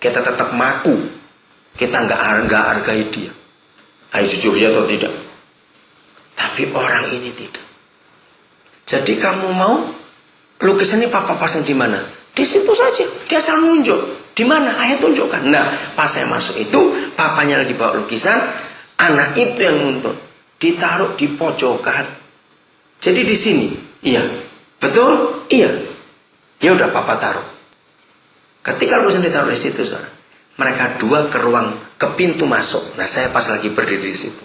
kita tetap maku, kita nggak hargai dia. Ayo jujur ya atau tidak? Tapi orang ini tidak. Jadi kamu mau lukisan ini papa pasang di mana? Di situ saja. Dia selalu nunjuk. Di mana? Ayah tunjukkan. Nah, pas saya masuk itu, papanya lagi bawa lukisan, anak itu yang nuntun. Ditaruh di pojokan. Jadi di sini, iya. Betul? Iya. Ya udah papa taruh. Ketika lukisan ditaruh di situ, saudara, mereka dua ke pintu masuk. Nah, saya pas lagi berdiri di situ.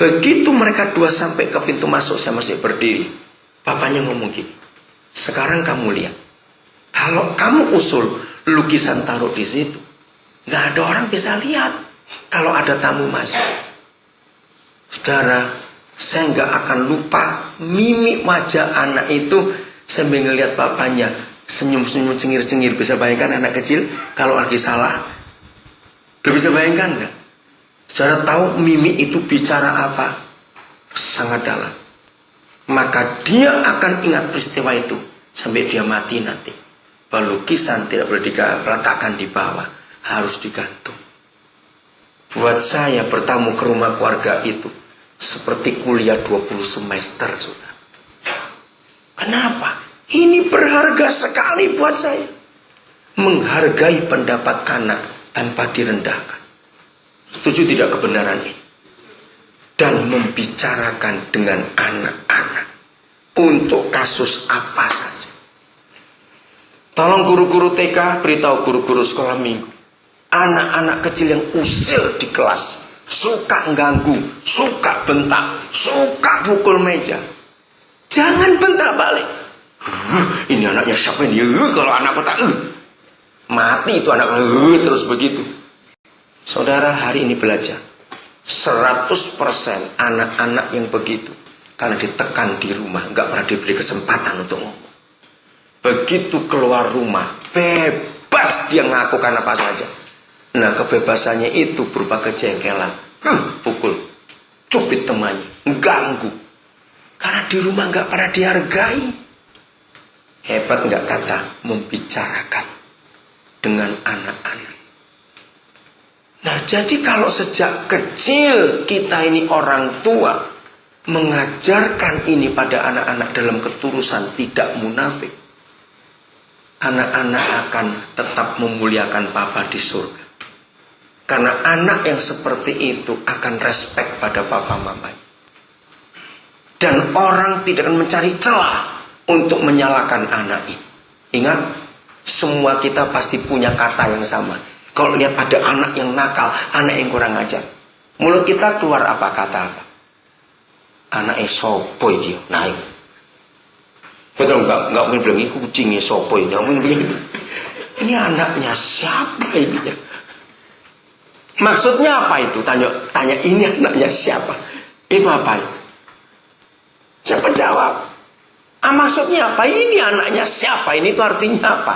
Begitu mereka dua sampai ke pintu masuk, saya masih berdiri. Papanya ngomong gini, sekarang kamu lihat, kalau kamu usul lukisan taruh di situ, nggak ada orang bisa lihat. Kalau ada tamu masuk, saudara, saya nggak akan lupa mimik wajah anak itu sambil ngelihat papanya senyum-senyum cengir-cengir. Bisa bayangkan anak kecil kalau lagi salah? Lo bisa bayangkan nggak? Saudara tahu mimik itu bicara apa? Sangat dalam. Maka dia akan ingat peristiwa itu sampai dia mati nanti. Bahwa lukisan tidak boleh diletakkan di bawah, harus digantung. Buat saya bertamu ke rumah keluarga itu seperti kuliah 20 semester, saudara. Kenapa? Ini berharga sekali buat saya. Menghargai pendapat anak tanpa direndahkan. Setuju tidak kebenaran ini? Dan membicarakan dengan anak-anak untuk kasus apa saja. Tolong guru-guru TK beritahu guru-guru sekolah minggu, anak-anak kecil yang usil di kelas, suka ganggu, suka bentak, suka pukul meja, jangan bentak balik. Ini anaknya siapa ini? Kalau anak bentak, mati itu anak. Terus begitu. Saudara, hari ini belajar 100% anak-anak yang begitu, karena ditekan di rumah, nggak pernah diberi kesempatan untuk ngomong. Begitu keluar rumah, bebas dia ngakukan apa saja. Nah, kebebasannya itu berupa kejengkelan, pukul, cubit temannya, ganggu. Karena di rumah nggak pernah dihargai. Hebat nggak kata membicarakan dengan anak-anak. Nah, jadi kalau sejak kecil kita ini orang tua mengajarkan ini pada anak-anak dalam ketulusan tidak munafik, anak-anak akan tetap memuliakan Papa di surga. Karena anak yang seperti itu akan respect pada Papa Mama. Dan orang tidak akan mencari celah untuk menyalahkan anak ini. Ingat, semua kita pasti punya kata yang sama. Kalau lihat ada anak yang nakal, anak yang kurang ajar, mulut kita keluar apa kata apa? Anak sopo dia, naik. Betul nggak mungkin bilang ini kucingnya sopo ini, nggak mungkin begitu. Ini anaknya siapa ini? Maksudnya apa itu? Tanya ini anaknya siapa? Itu apa? Siapa jawab? Maksudnya apa? Ini anaknya siapa? Ini itu artinya apa?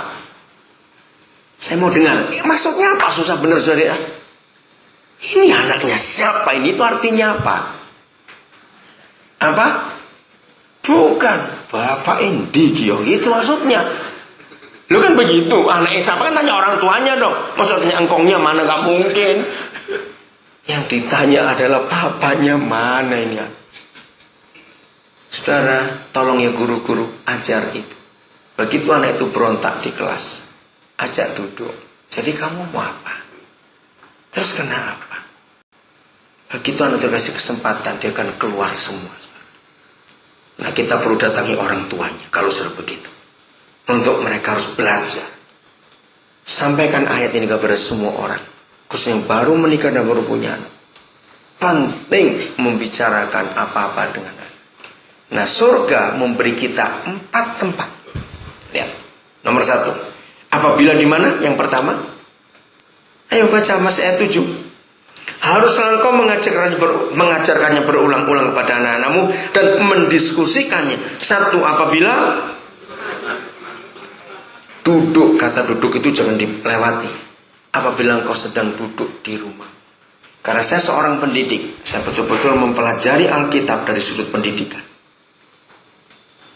Saya mau dengar. Maksudnya apa? Susah benar saudara. Ini anaknya siapa? Ini itu artinya apa? Apa? Bukan. Bapak Indigio. Itu maksudnya. Lu kan begitu. Anaknya siapa kan tanya orang tuanya dong. Maksudnya engkongnya mana? Gak mungkin. Yang ditanya adalah papanya mana ini. Saudara, tolong ya guru-guru ajar itu. Begitu anak itu berontak di kelas, ajak duduk. Jadi kamu mau apa? Terus kenapa? Begitu anak itu kasih kesempatan, dia akan keluar semua. Nah, kita perlu datangi orang tuanya kalau sudah begitu. Untuk mereka harus belajar. Sampaikan ayat ini kepada semua orang, khususnya yang baru menikah dan baru punya anak. Penting membicarakan apa-apa dengan anak. Nah, surga memberi kita 4 tempat. Lihat, nomor 1. Apabila di mana? Yang pertama, ayo baca ayat 7. Haruslah engkau mengajarkannya berulang-ulang kepada anak-anakmu dan mendiskusikannya. 1. Apabila duduk, kata duduk itu jangan dilewati. Apabila engkau sedang duduk di rumah. Karena saya seorang pendidik, saya betul-betul mempelajari Alkitab dari sudut pendidikan.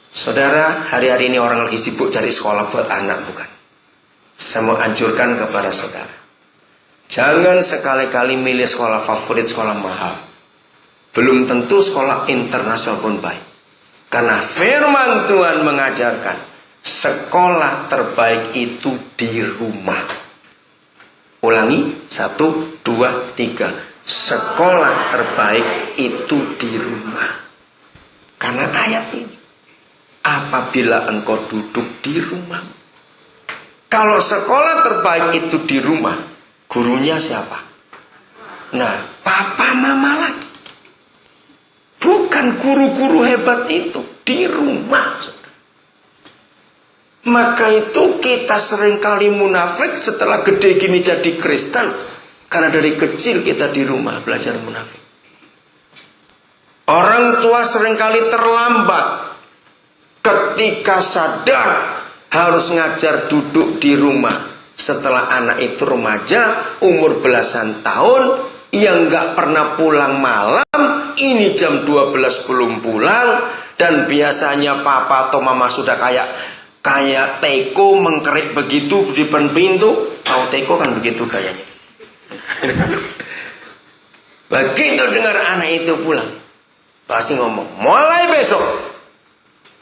Saudara, hari-hari ini orang lagi sibuk cari sekolah buat anak, bukan? Saya mau anjurkan kepada saudara, jangan sekali-kali milih sekolah favorit, sekolah mahal. Belum tentu sekolah internasional pun baik. Karena firman Tuhan mengajarkan sekolah terbaik itu di rumah. Ulangi, 1, 2, 3. Sekolah terbaik itu di rumah. Karena ayat ini, apabila engkau duduk di rumah. Kalau sekolah terbaik itu di rumah, gurunya siapa? Nah, papa mama lagi. Bukan guru-guru hebat itu, di rumah. Maka itu kita seringkali munafik setelah gede gini jadi Kristen. Karena dari kecil kita di rumah belajar munafik. Orang tua seringkali terlambat ketika sadar harus ngajar duduk di rumah. Setelah anak itu remaja, umur belasan tahun, yang gak pernah pulang malam, ini jam 12 belum pulang, dan biasanya papa atau mama sudah kayak teko mengkerik begitu di depan pintu. Tahu teko kan begitu kayaknya. Begitu dengar anak itu pulang, pasti ngomong, mulai besok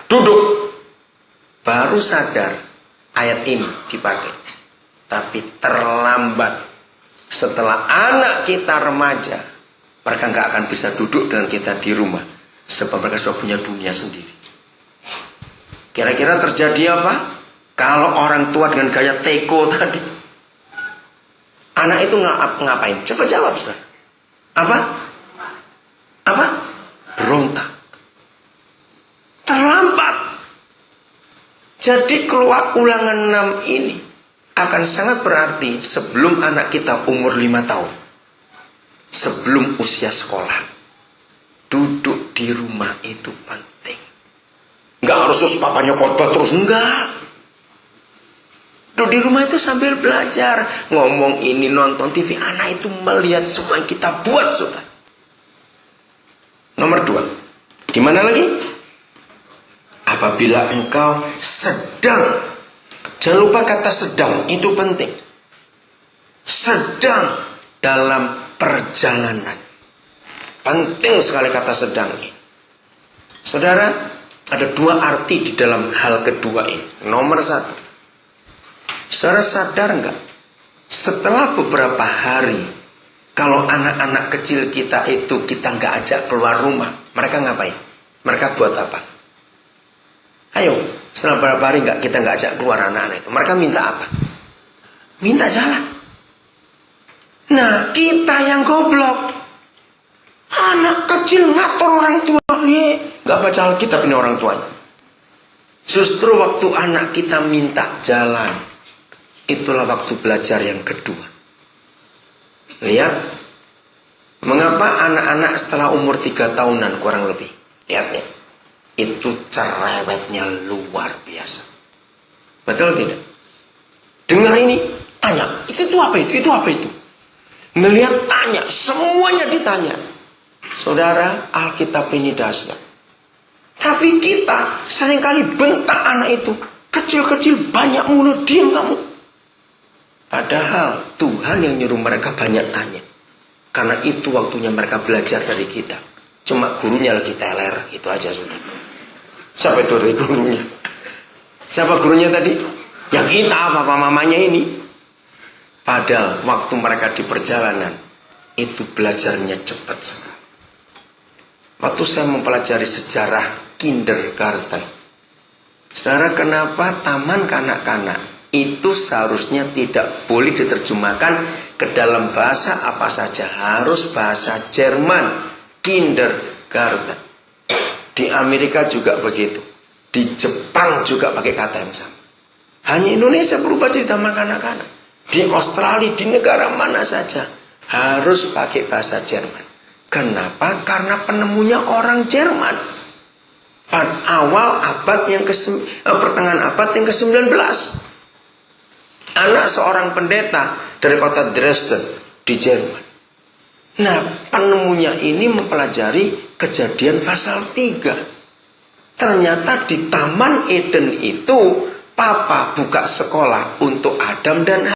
duduk. Baru sadar ayat ini dipakai. Tapi terlambat. Setelah anak kita remaja, mereka nggak akan bisa duduk dengan kita di rumah, sebab mereka sudah punya dunia sendiri. Kira-kira terjadi apa? Kalau orang tua dengan gaya teko tadi, anak itu ngapain? Coba jawab, saudara. Apa? Berontak. Terlambat. Jadi keluar Ulangan 6 ini akan sangat berarti sebelum anak kita umur 5 tahun. Sebelum usia sekolah. Duduk di rumah itu penting. Enggak harus terus papanya khotbah terus, enggak. Duduk di rumah itu sambil belajar. Ngomong ini, nonton TV. Anak itu melihat semua yang kita buat, saudara. Nomor 2. Di mana lagi? Apabila engkau sedang. Jangan lupa kata sedang, itu penting. Sedang dalam perjalanan. Penting sekali kata sedang ini. Saudara, ada 2 arti di dalam hal kedua ini. Nomor 1. Saudara sadar enggak? Setelah beberapa hari, kalau anak-anak kecil kita itu kita enggak ajak keluar rumah, mereka ngapain? Mereka buat apa? Ayo, setelah beberapa hari kita enggak ajak keluar anak-anak itu, mereka minta apa? Minta jalan. Nah, kita yang goblok. Anak kecil ngatur orang tua. Enggak baca Alkitab ini orang tuanya. Justru waktu anak kita minta jalan, itulah waktu belajar yang kedua. Lihat, mengapa anak-anak setelah umur 3 tahunan kurang lebih, lihat ya, itu cerewetnya luar biasa. Betul tidak? Dengar ini, tanya, itu apa itu? Itu apa itu? Ngelihat tanya, semuanya ditanya. Saudara, Alkitab ini dahsyat. Tapi kita seringkali bentak anak itu, kecil-kecil banyak mulut, diam kamu. Padahal Tuhan yang nyuruh mereka banyak tanya. Karena itu waktunya mereka belajar dari kita. Cuma gurunya lagi teler, itu aja sudah. Siapa itu dari gurunya? Siapa gurunya tadi? Ya kita, papa mamanya ini. Padahal waktu mereka di perjalanan, itu belajarnya cepat sekali. Waktu saya mempelajari sejarah kindergarten, saudara, kenapa taman kanak-kanak itu seharusnya tidak boleh diterjemahkan ke dalam bahasa apa saja, harus bahasa Jerman, kindergarten. Di Amerika juga begitu, di Jepang juga pakai kata yang sama. Hanya Indonesia berubah jadi taman kanak-kanak. Di Australia, di negara mana saja harus pakai bahasa Jerman. Kenapa? Karena penemunya orang Jerman. Awal abad yang pertengahan abad yang ke-19. Anak seorang pendeta dari kota Dresden di Jerman. Nah, penemunya ini mempelajari Kejadian pasal 3. Ternyata di Taman Eden itu Papa buka sekolah untuk Adam dan